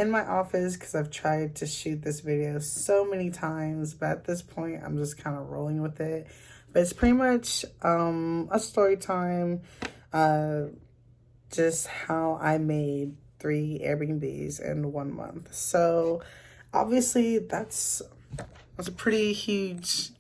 in my office because I've tried to shoot this video so many times, but at this point I'm just kind of rolling with it. But it's pretty much a story time, just how I made 3 Airbnbs in 1 month. So obviously that's a pretty huge,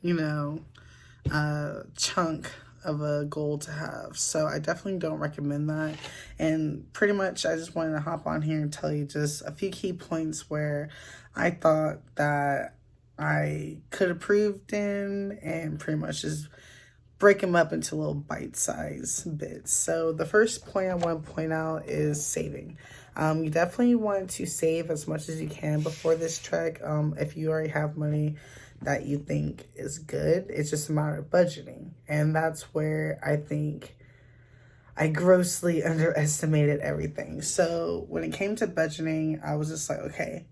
chunk of a goal to have. So I definitely don't recommend that. And pretty much I just wanted to hop on here and tell you just a few key points where I thought that I could have improved in, and pretty much just break them up into little bite-sized bits. So the first point I want to point out is saving. You definitely want to save as much as you can before this trek. If you already have money that you think is good, it's just a matter of budgeting. And that's where I think I grossly underestimated everything. So when it came to budgeting, I was just like, okay,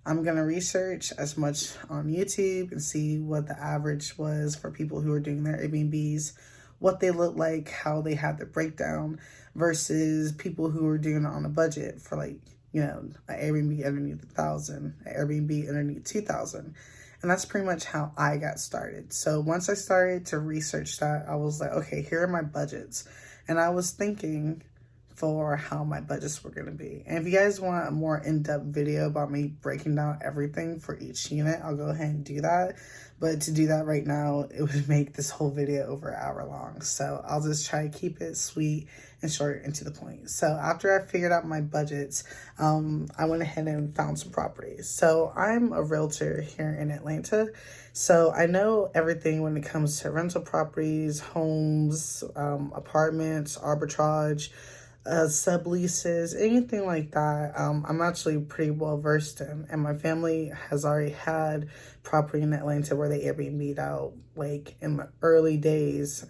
I'm going to research as much on YouTube and see what the average was for people who are doing their Airbnbs, what they look like, how they had the breakdown versus people who are doing it on a budget for an Airbnb underneath $1,000, an Airbnb underneath $2,000. And that's pretty much how I got started. So once I started to research that, I was like, okay, here are my budgets. And I was thinking for how my budgets were going to be. And if you guys want a more in-depth video about me breaking down everything for each unit, I'll go ahead and do that. But to do that right now, it would make this whole video over an hour long. So I'll just try to keep it sweet and short and to the point. So after I figured out my budgets, I went ahead and found some properties. So I'm a realtor here in Atlanta. So I know everything when it comes to rental properties, homes, apartments, arbitrage, subleases, anything like that. I'm actually pretty well versed in, and my family has already had property in Atlanta where they Airbnb'd out like in the early days.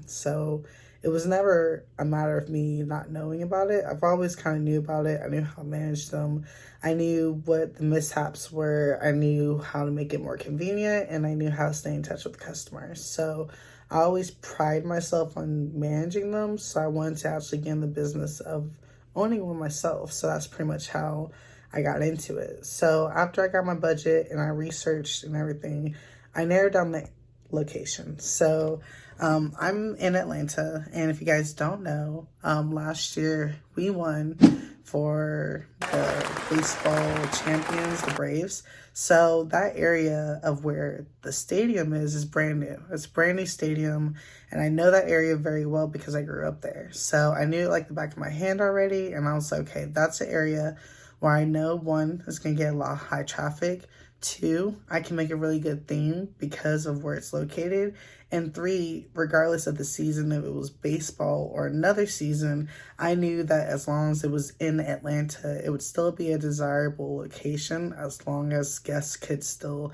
So it was never a matter of me not knowing about it. I've always kind of knew about it. I knew how to manage them. I knew what the mishaps were. I knew how to make it more convenient, and I knew how to stay in touch with customers. So I always pride myself on managing them, so I wanted to actually get in the business of owning one myself. So that's pretty much how I got into it. So after I got my budget and I researched and everything, I narrowed down the location. So I'm in Atlanta, and if you guys don't know, last year we won for the baseball champions, the Braves. So that area of where the stadium is brand new. It's a brand new stadium, and I know that area very well because I grew up there. So I knew it like the back of my hand already, and I was like, okay, that's an area where I know, one, it's going to get a lot of high traffic. 2, I can make a really good theme because of where it's located. And 3, regardless of the season, if it was baseball or another season, I knew that as long as it was in Atlanta, it would still be a desirable location as long as guests could still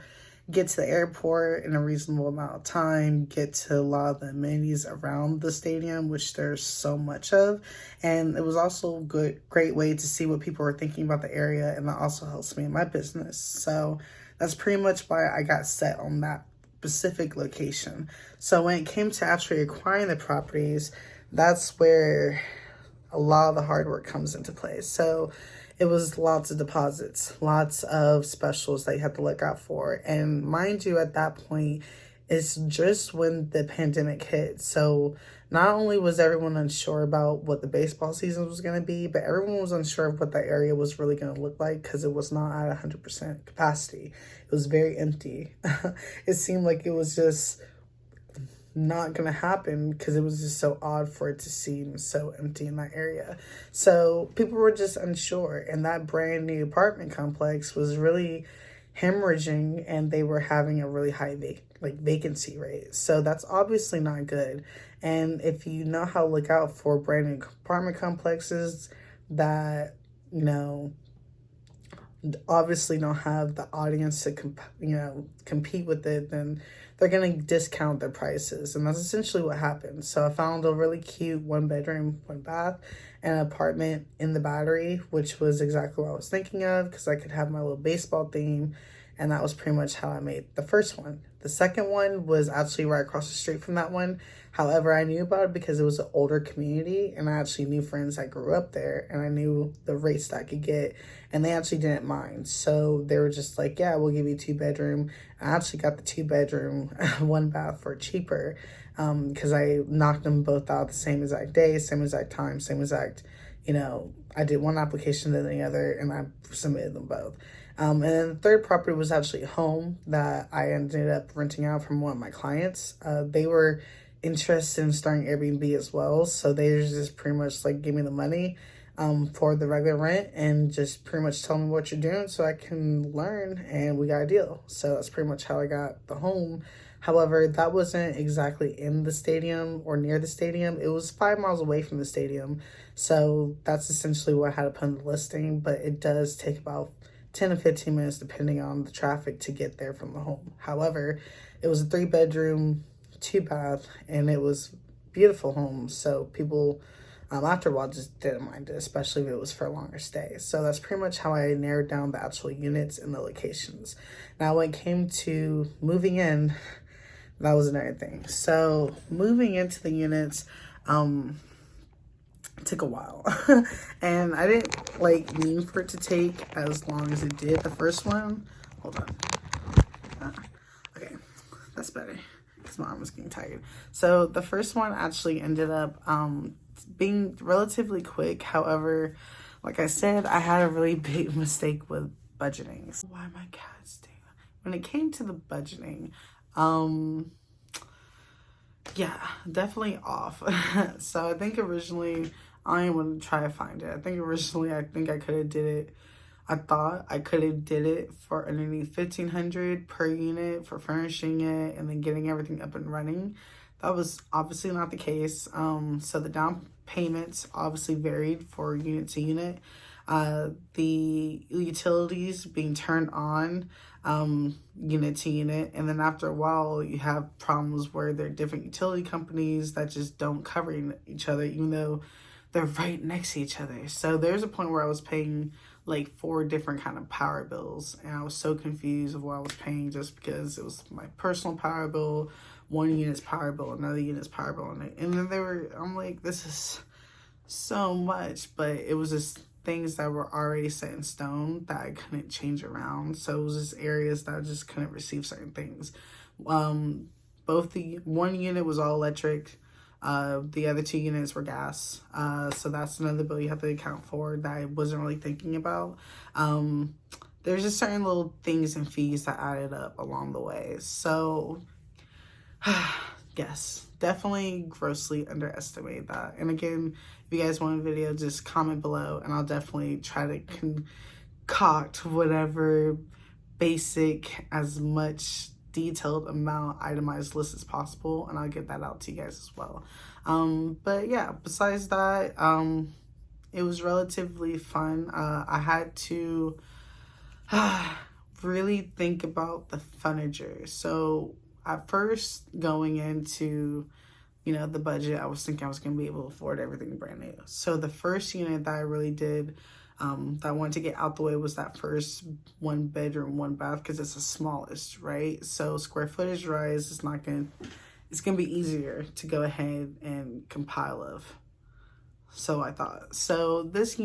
get to the airport in a reasonable amount of time, get to a lot of the amenities around the stadium, which there's so much of. And it was also a great way to see what people were thinking about the area, and that also helps me in my business. So that's pretty much why I got set on that specific location. So when it came to actually acquiring the properties, that's where a lot of the hard work comes into play. So it was lots of deposits, lots of specials that you had to look out for. And mind you, at that point, it's just when the pandemic hit. So not only was everyone unsure about what the baseball season was going to be, but everyone was unsure of what that area was really going to look like because it was not at 100% capacity. It was very empty. It seemed like it was just not gonna happen because it was just so odd for it to seem so empty in that area. So people were just unsure, and that brand new apartment complex was really hemorrhaging, and they were having a really high vacancy rate. So that's obviously not good. And if you know how to look out for brand new apartment complexes that obviously don't have the audience to compete with it, then they're going to discount their prices. And that's essentially what happened. So I found a really cute 1-bedroom, 1-bath, and an apartment in the Battery, which was exactly what I was thinking of because I could have my little baseball theme And that was pretty much how I made the first one. The second one was actually right across the street from that one. However, I knew about it because it was an older community, and I actually knew friends that grew up there, and I knew the rates that I could get, and they actually didn't mind. So they were just like, yeah, we'll give you a 2-bedroom. I actually got the 2-bedroom, 1 bath for cheaper, because I knocked them both out the same exact day, same exact time, same exact, I did one application then the other, and I submitted them both. And then the third property was actually a home that I ended up renting out from one of my clients. They were interested in starting Airbnb as well, so they just pretty much like give me the money for the regular rent and just pretty much tell me what you're doing so I can learn, and we got a deal. So that's pretty much how I got the home. However, that wasn't exactly in the stadium or near the stadium. It was 5 miles away from the stadium. So that's essentially what I had to put in the listing, but it does take about 10 to 15 minutes depending on the traffic to get there from the home. However, it was a 3-bedroom, 2-bath, and it was a beautiful home. So people after a while just didn't mind it, especially if it was for a longer stay. So that's pretty much how I narrowed down the actual units and the locations. Now when it came to moving in, that was another thing. So moving into the units took a while. And I didn't mean for it to take as long as it did. The first one, hold on. Okay, that's better because my arm was getting tired. So the first one actually ended up being relatively quick. However, like I said, I had a really big mistake with budgeting. So why my cats doing that? When it came to the budgeting, yeah, definitely off. So I think originally, I didn't want to try to find it. I think I could have did it. I thought I could have did it for underneath $1,500 per unit for furnishing it and then getting everything up and running. That was obviously not the case. So the down payments obviously varied for unit to unit. The utilities being turned on unit to unit, and then after a while you have problems where there are different utility companies that just don't cover each other even though they're right next to each other. So there's a point where I was paying like 4 different kind of power bills, and I was so confused of what I was paying just because it was my personal power bill, one unit's power bill, another unit's power bill, and then I'm like, this is so much, but it was just things that were already set in stone that I couldn't change around. So it was just areas that I just couldn't receive certain things. Both the one unit was all electric. The other 2 units were gas. So that's another bill you have to account for that I wasn't really thinking about. There's just certain little things and fees that added up along the way. So yes, definitely grossly underestimate that. And again, if you guys want a video, just comment below and I'll definitely try to concoct whatever basic, as much detailed amount itemized list as possible, and I'll get that out to you guys as well. But yeah, besides that, it was relatively fun. I had to really think about the furniture. So at first, going into the budget, I was thinking I was going to be able to afford everything brand new. So the first unit that I really did, that I wanted to get out the way, was that first 1-bedroom, 1-bath, because it's the smallest, right? So square footage rise is not going to, it's going to be easier to go ahead and compile of. So I thought. So this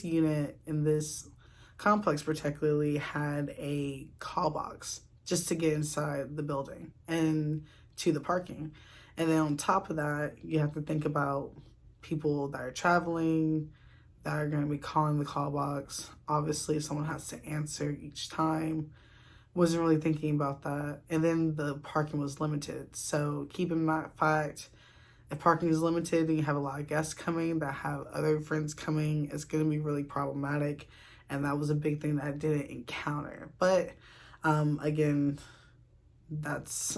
unit in this complex particularly had a call box just to get inside the building and to the parking. And then on top of that, you have to think about people that are traveling, that are going to be calling the call box. Obviously, someone has to answer each time. Wasn't really thinking about that. And then the parking was limited. So keep in mind fact, if parking is limited and you have a lot of guests coming that have other friends coming, it's going to be really problematic. And that was a big thing that I didn't encounter. But again, that's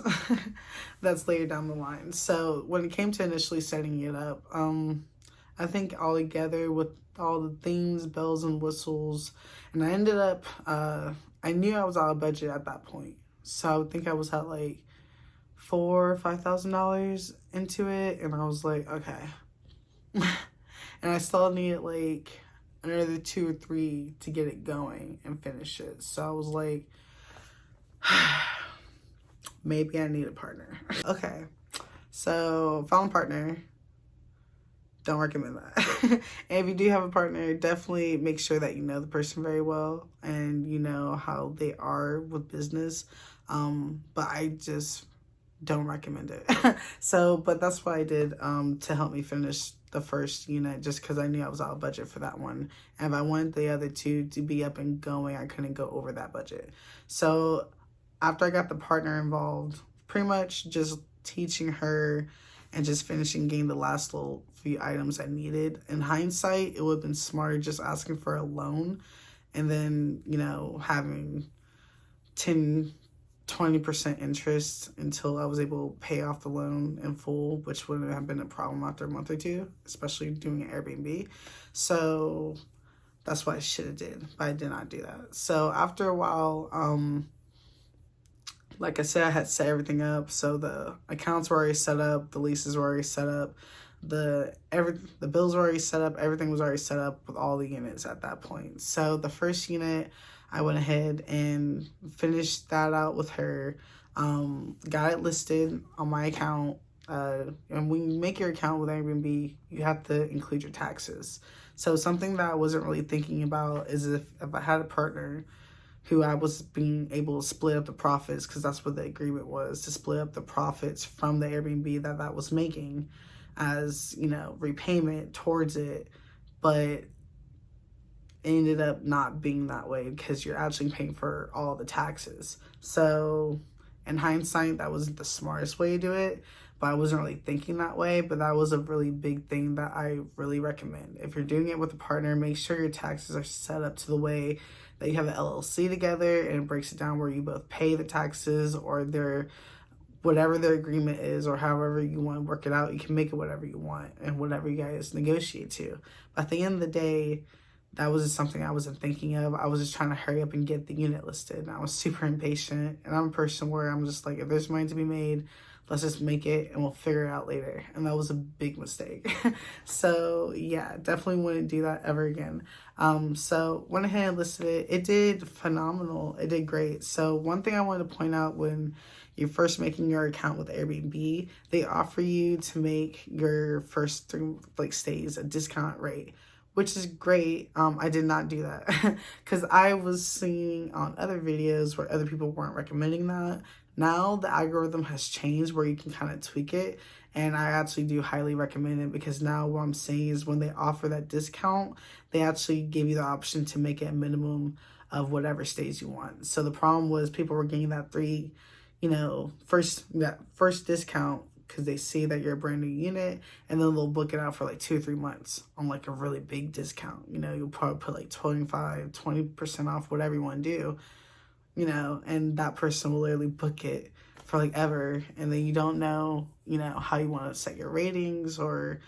later down the line. So when it came to initially setting it up, I think all together with all the themes, bells and whistles, and I ended up, I knew I was out of budget at that point. So I think I was at like $4,000 or $5,000 into it, and I was like, okay. And I still needed another 2 or 3 to get it going and finish it. So I was like, Maybe I need a partner. Okay, so found a partner. Don't recommend that. And if you do have a partner, definitely make sure that you know the person very well and you know how they are with business. But I just don't recommend it. But that's what I did to help me finish the first unit, just because I knew I was out of budget for that one. And if I wanted the other two to be up and going, I couldn't go over that budget. So after I got the partner involved, pretty much just teaching her and just finishing getting the last little few items I needed. In hindsight, it would have been smarter just asking for a loan and then, having 10-20% interest until I was able to pay off the loan in full, which wouldn't have been a problem after a month or two, especially doing an Airbnb. So that's what I should have did, but I did not do that. So after a while, like I said, I had set everything up. So the accounts were already set up, the leases were already set up, the bills were already set up, everything was already set up with all the units at that point. So the first unit, I went ahead and finished that out with her, got it listed on my account. And when you make your account with Airbnb, you have to include your taxes. So something that I wasn't really thinking about is if I had a partner who I was being able to split up the profits, because that's what the agreement was, to split up the profits from the Airbnb that was making as, repayment towards it. But it ended up not being that way because you're actually paying for all the taxes. So in hindsight, that wasn't the smartest way to do it, but I wasn't really thinking that way. But that was a really big thing that I really recommend. If you're doing it with a partner, make sure your taxes are set up to the way that you have an LLC together, and it breaks it down where you both pay the taxes, or whatever their agreement is, or however you want to work it out. You can make it whatever you want and whatever you guys negotiate to. But at the end of the day, that was just something I wasn't thinking of. I was just trying to hurry up and get the unit listed, and I was super impatient. And I'm a person where I'm just like, if there's money to be made, let's just make it and we'll figure it out later. And that was a big mistake. So yeah, definitely wouldn't do that ever again. So went ahead and listed it. It did phenomenal. It did great. So one thing I wanted to point out, when you're first making your account with Airbnb, they offer you to make your first 3 stays a discount rate, which is great. I did not do that because I was seeing on other videos where other people weren't recommending that. Now the algorithm has changed where you can kind of tweak it, and I actually do highly recommend it, because now what I'm saying is when they offer that discount, they actually give you the option to make it a minimum of whatever stays you want. So the problem was people were getting that first discount because they see that you're a brand new unit, and then they'll book it out for 2 or 3 months on a really big discount. You'll probably put 20% off, whatever you want to do. And that person will literally book it for ever, and then you don't know, how you want to set your ratings or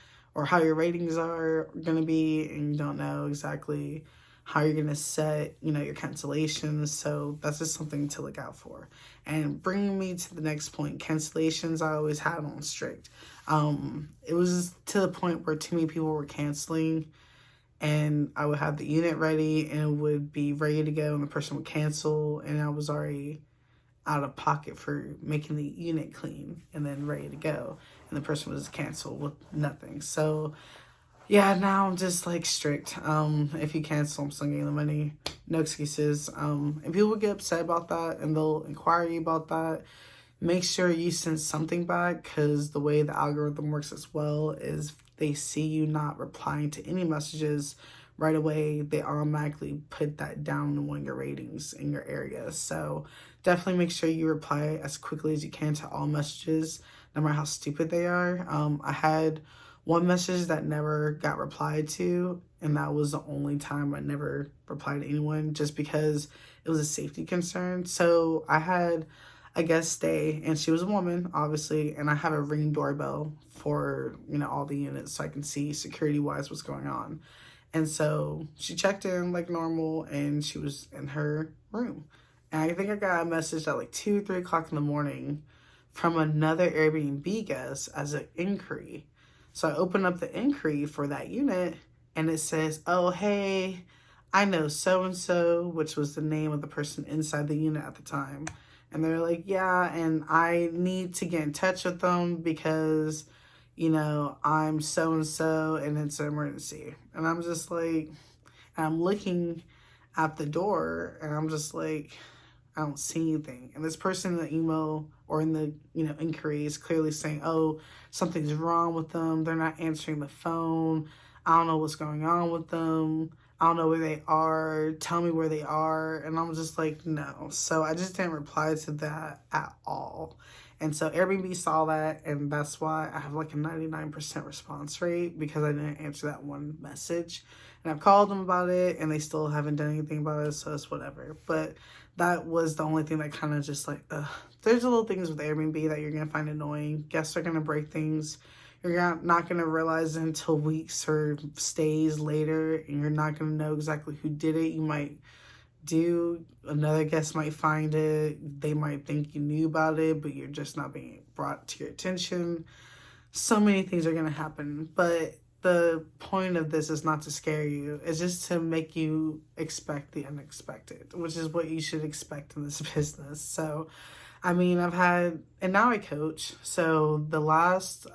how your ratings are going to be, and you don't know exactly how you're going to set, your cancellations. So that's just something to look out for. And bringing me to the next point, cancellations, I always had on strict. It was to the point where too many people were canceling, and I would have the unit ready and it would be ready to go, and the person would cancel, and I was already out of pocket for making the unit clean and then ready to go, and the person was canceled with nothing. So yeah, now I'm just strict. If you cancel, I'm still getting the money. No excuses. And people will get upset about that, and they'll inquire you about that. Make sure you send something back, because the way the algorithm works as well is they see you not replying to any messages right away, they automatically put that down in one of your ratings in your area. So definitely make sure you reply as quickly as you can to all messages, no matter how stupid they are. I had one message that never got replied to, and that was the only time I never replied to anyone, just because it was a safety concern. So I had a guest stay, and she was a woman, obviously, and I have a Ring doorbell for, all the units, so I can see security-wise what's going on. And so she checked in like normal, and she was in her room. And I think I got a message at 2, 3 o'clock in the morning from another Airbnb guest as an inquiry. So I opened up the inquiry for that unit, and it says, oh, hey, I know so-and-so, which was the name of the person inside the unit at the time. And they're like, yeah, and I need to get in touch with them because, I'm so and so and it's an emergency. And I'm just like, I'm looking at the door and I'm just like, I don't see anything. And this person in the email or in the, inquiry is clearly saying, oh, something's wrong with them. They're not answering the phone. I don't know what's going on with them. I don't know where they are. Tell me where they are. And I'm just like, no. So I just didn't reply to that at all. And so Airbnb saw that, and that's why I have like a 99% response rate, because I didn't answer that one message. And I've called them about it, and they still haven't done anything about it, so it's whatever. But that was the only thing that kind of just like, there's little things with Airbnb that you're going to find annoying. Guests are going to break things. You're not going to realize it until weeks or stays later, and you're not going to know exactly who did it. You might do, another guest might find it. They might think you knew about it, but you're just not being brought to your attention. So many things are going to happen, but the point of this is not to scare you. It's just to make you expect the unexpected, which is what you should expect in this business. So, I mean, and now I coach. So the last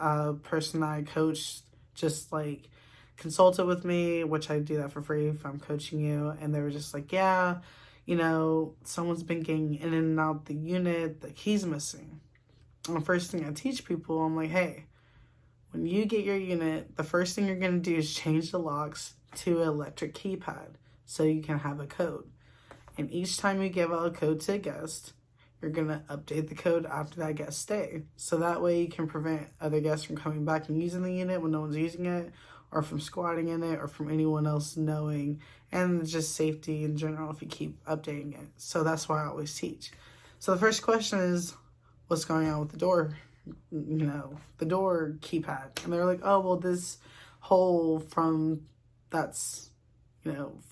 person I coached just like consulted with me, which I do that for free if I'm coaching you. And they were just like, yeah, someone's been getting in and out the unit, the key's missing. And the first thing I teach people, I'm like, hey, when you get your unit, the first thing you're going to do is change the locks to an electric keypad so you can have a code. And each time you give out a code to a guest, you're going to update the code after that guest stay. So that way you can prevent other guests from coming back and using the unit when no one's using it, or from squatting in it, or from anyone else knowing. And just safety in general if you keep updating it. So that's why I always teach. So the first question is, what's going on with the door? The door keypad. And they're like, oh, well, this hole that's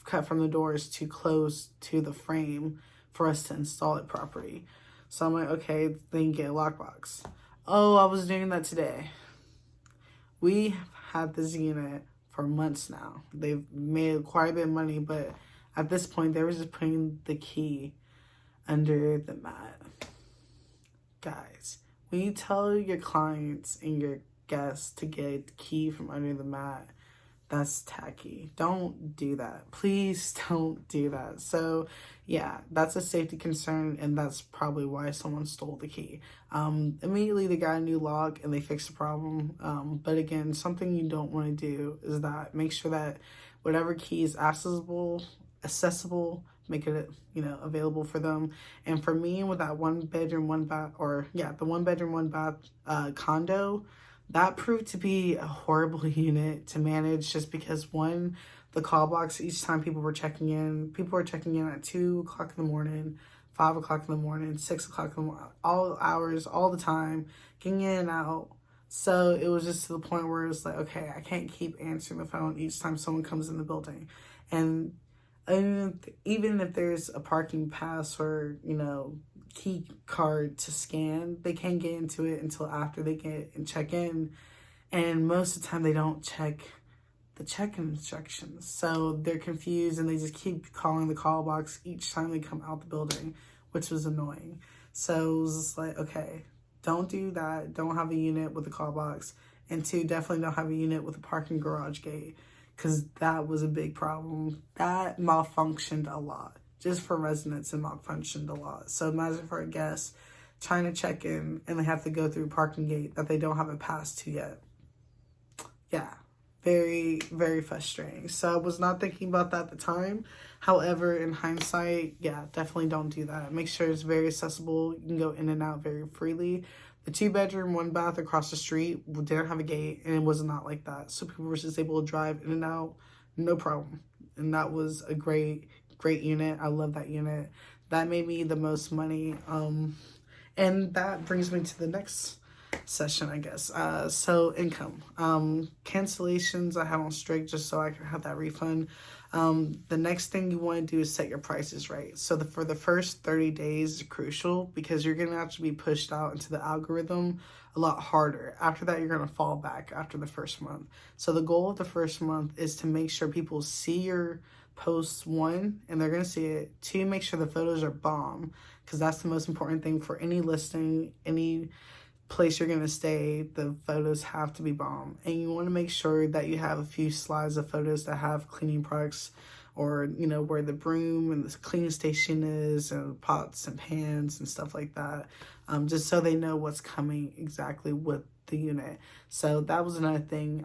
cut from the door is too close to the frame for us to install it properly. So I'm like, okay, then get a lockbox. Oh, I was doing that today. We have had this unit for months now. They've made quite a bit of money, but at this point, they were just putting the key under the mat. Guys, when you tell your clients and your guests to get the key from under the mat, that's tacky. Don't do that. Please don't do that. So yeah, that's a safety concern, and that's probably why someone stole the key. Immediately they got a new lock and they fixed the problem. But again, something you don't want to do is that make sure that whatever key is accessible, make it, available for them. And for me, with that one bedroom, one bath, the 1 bedroom, 1 bath condo, that proved to be a horrible unit to manage, just because one, the call box, each time people were checking in at 2 o'clock in the morning, 5 o'clock in the morning, 6 o'clock in the morning, all hours, all the time, getting in and out. So it was just to the point where it's like, okay, I can't keep answering the phone each time someone comes in the building. And even if there's a parking pass or, key card to scan, they can't get into it until after they get and check in. And most of the time they don't check the check-in instructions. So they're confused and they just keep calling the call box each time they come out the building, which was annoying. So it was just like, okay, don't do that. Don't have a unit with a call box. And 2, definitely don't have a unit with a parking garage gate, because that was a big problem. That malfunctioned a lot. Just for residents, it malfunctioned a lot. So imagine for a guest trying to check in and they have to go through a parking gate that they don't have a pass to yet. Yeah, very, very frustrating. So I was not thinking about that at the time. However, in hindsight, yeah, definitely don't do that. Make sure it's very accessible. You can go in and out very freely. The 2 bedroom, 1 bath across the street didn't have a gate, and it was not like that. So people were just able to drive in and out, no problem. And that was a great unit. I love that unit. That made me the most money. And that brings me to the next session, I guess. So income. Cancellations I have on strict just so I can have that refund. The next thing you want to do is set your prices right. So for the first 30 days is crucial, because you're going to have to be pushed out into the algorithm a lot harder. After that, you're going to fall back after the first month. So the goal of the first month is to make sure people see post, one, and they're going to see it. Two, make sure the photos are bomb, because that's the most important thing for any listing, any place you're going to stay. The photos have to be bomb. And you want to make sure that you have a few slides of photos that have cleaning products, or, you know, where the broom and the cleaning station is, and pots and pans and stuff like that, just so they know what's coming exactly with the unit. So that was another thing.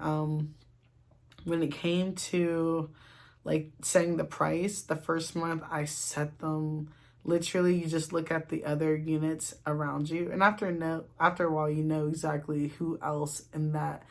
When it came to like setting the price, the first month I set them, literally you just look at the other units around you, and after a while you know exactly who else in that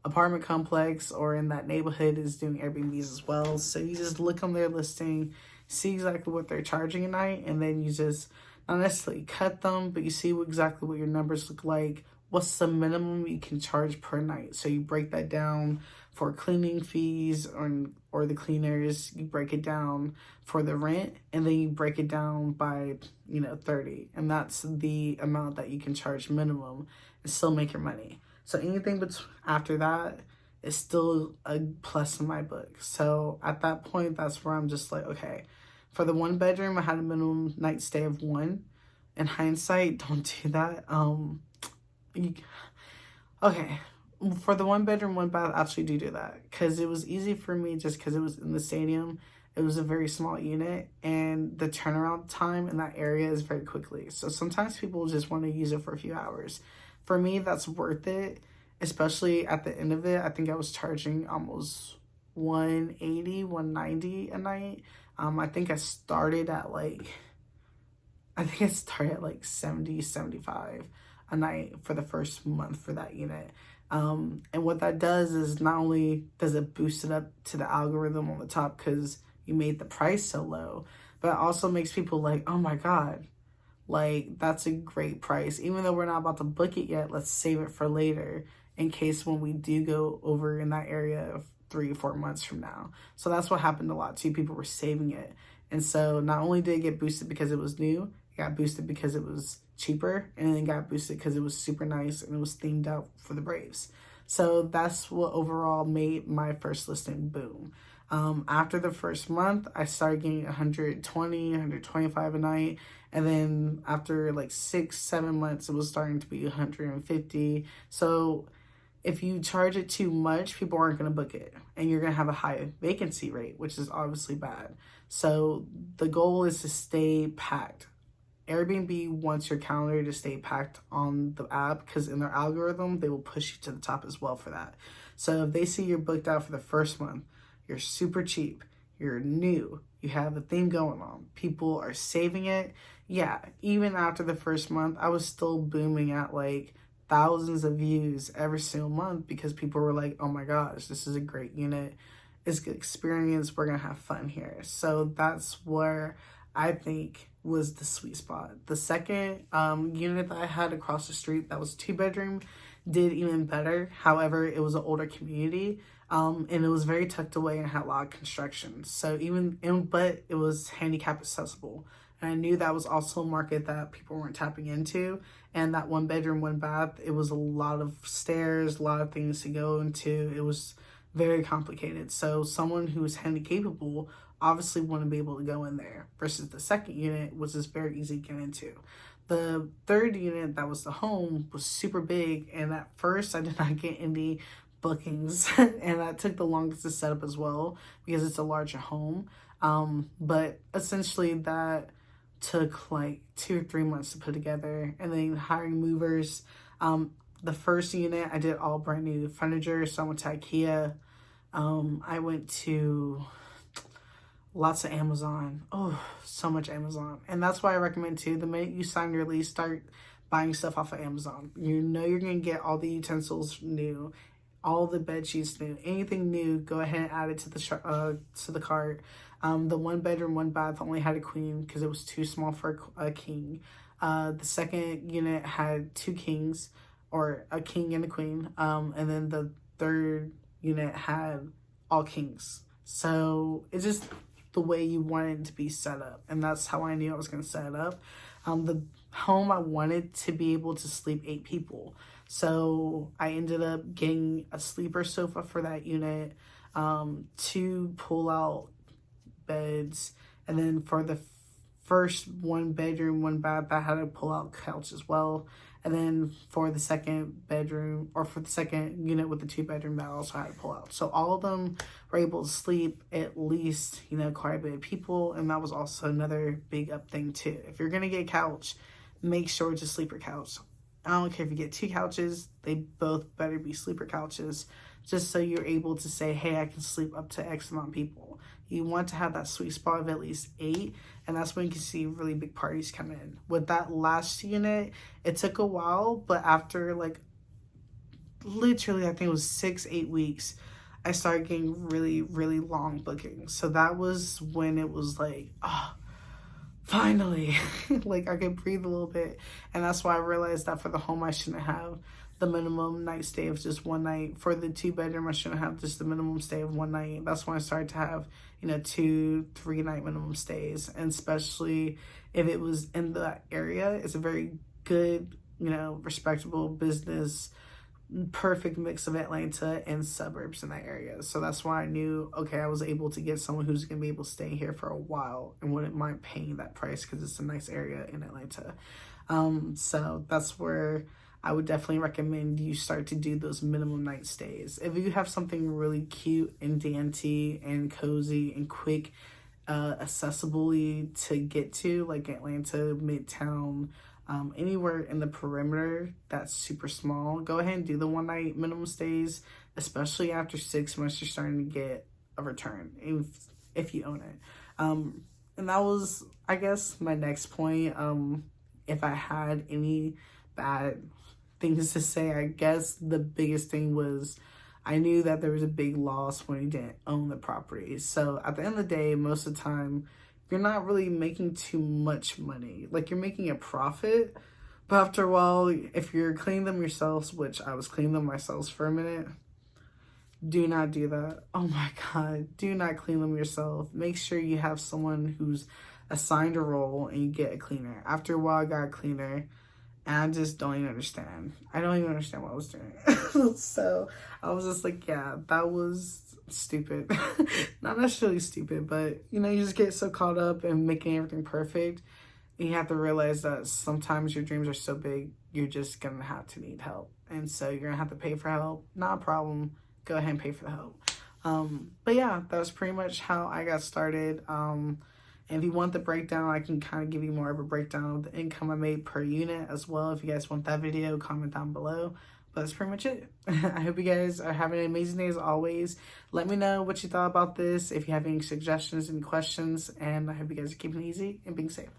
apartment complex or in that neighborhood is doing Airbnbs as well. So you just look on their listing, see exactly what they're charging a night, and then you just not necessarily cut them, but you see exactly what your numbers look like. What's the minimum you can charge per night? So you break that down for cleaning fees or the cleaners. You break it down for the rent, and then you break it down by, 30. And that's the amount that you can charge minimum and still make your money. So anything after that is still a plus in my book. So at that point, that's where I'm just like, okay, for the 1 bedroom, I had a minimum night stay of 1. In hindsight, don't do that. Okay, for the 1 bedroom, 1 bath, actually do that, because it was easy for me just because it was in the stadium. It was a very small unit, and the turnaround time in that area is very quickly. So sometimes people just want to use it for a few hours. For me, that's worth it, especially at the end of it. I think I was charging almost 180, 190 a night. I think I started at like 70, 75 a night for the first month for that unit. And what that does is not only does it boost it up to the algorithm on the top because you made the price so low, but it also makes people like, oh my God, like that's a great price. Even though we're not about to book it yet, let's save it for later in case when we do go over in that area of 3 or 4 months from now. So that's what happened a lot too. People were saving it. And so not only did it get boosted because it was new, it got boosted because it was cheaper, and then got boosted because it was super nice and it was themed out for the Braves. So that's what overall made my first listing boom. After the first month, I started getting 120, 125 a night. And then after like 6, 7 months, it was starting to be 150. So if you charge it too much, people aren't going to book it, and you're going to have a high vacancy rate, which is obviously bad. So the goal is to stay packed. Airbnb wants your calendar to stay packed on the app because in their algorithm, they will push you to the top as well for that. So if they see you're booked out for the first month, you're super cheap, you're new, you have a theme going on, people are saving it. Yeah, even after the first month, I was still booming at like thousands of views every single month because people were like, oh my gosh, this is a great unit. It's a good experience. We're going to have fun here. So that's where I think was the sweet spot. The second unit that I had across the street that was 2 bedroom did even better. However, it was an older community, and it was very tucked away and had a lot of construction. So but it was handicap accessible. And I knew that was also a market that people weren't tapping into. And that 1 bedroom, 1 bath, it was a lot of stairs, a lot of things to go into. It was very complicated. So someone who is handy capable obviously wouldn't be able to go in there, versus the second unit, which is very easy to get into. The third unit, that was the home, was super big, and at first I did not get any bookings and that took the longest to set up as well because it's a larger home. But essentially that took like 2 or 3 months to put together, and then hiring movers. The first unit I did all brand new furniture, so I went to IKEA. I went to lots of Amazon. Oh, so much Amazon. And that's why I recommend too, the minute you sign your lease, start buying stuff off of Amazon. You know you're going to get all the utensils new, all the bed sheets new, anything new, go ahead and add it to the cart. The 1 bedroom, 1 bath only had a queen because it was too small for a king. The second unit had 2 kings, or a king and a queen. And then the third unit had all kings. So it's just the way you want it to be set up, and that's how I knew I was going to set it up. The home, I wanted to be able to sleep 8 people, so I ended up getting a sleeper sofa for that unit, 2 pull-out beds. And then for the first 1 bedroom, 1 bath, I had a pull-out couch as well. And then for the second bedroom, or for the second unit with the 2 bedroom, that also had a pull-out. So all of them were able to sleep at least, quite a bit of people. And that was also another big up thing too. If you're gonna get a couch, make sure it's a sleeper couch. I don't care if you get 2 couches, they both better be sleeper couches, just so you're able to say, hey, I can sleep up to X amount of people. You want to have that sweet spot of at least 8, and that's when you can see really big parties come in. With that last unit, it took a while, but after like literally, I think it was 6-8 weeks, I started getting really, really long bookings. So that was when it was like, oh, finally, like I could breathe a little bit. And that's why I realized that for the home, I shouldn't have the minimum night stay of just 1 night. For the 2 bedroom, I shouldn't have just the minimum stay of 1 night. That's when I started to have, 2-3 night minimum stays. And especially if it was in that area, it's a very good, respectable business, perfect mix of Atlanta and suburbs in that area. So that's why I knew, okay, I was able to get someone who's going to be able to stay here for a while and wouldn't mind paying that price because it's a nice area in Atlanta. So that's where I would definitely recommend you start to do those minimum night stays. If you have something really cute and dainty and cozy and quick, accessibly to get to, like Atlanta, Midtown, anywhere in the perimeter that's super small, go ahead and do the 1 night minimum stays, especially after 6 months, you're starting to get a return if you own it. And that was, I guess, my next point. If I had any bad things to say, I guess the biggest thing was I knew that there was a big loss when you didn't own the property. So at the end of the day, most of the time, you're not really making too much money. Like, you're making a profit, but after a while, if you're cleaning them yourselves, which I was cleaning them myself for a minute, do not do that. Oh my God, do not clean them yourself. Make sure you have someone who's assigned a role and you get a cleaner. After a while, I got a cleaner. And I just don't even understand. I don't even understand what I was doing. So I was just like, yeah, that was stupid. Not necessarily stupid, but you just get so caught up in making everything perfect. And you have to realize that sometimes your dreams are so big, you're just going to have to need help. And so you're going to have to pay for help. Not a problem. Go ahead and pay for the help. But yeah, that was pretty much how I got started. And if you want the breakdown, I can kind of give you more of a breakdown of the income I made per unit as well. If you guys want that video, comment down below. But that's pretty much it. I hope you guys are having an amazing day as always. Let me know what you thought about this, if you have any suggestions, any questions, and I hope you guys are keeping it easy and being safe.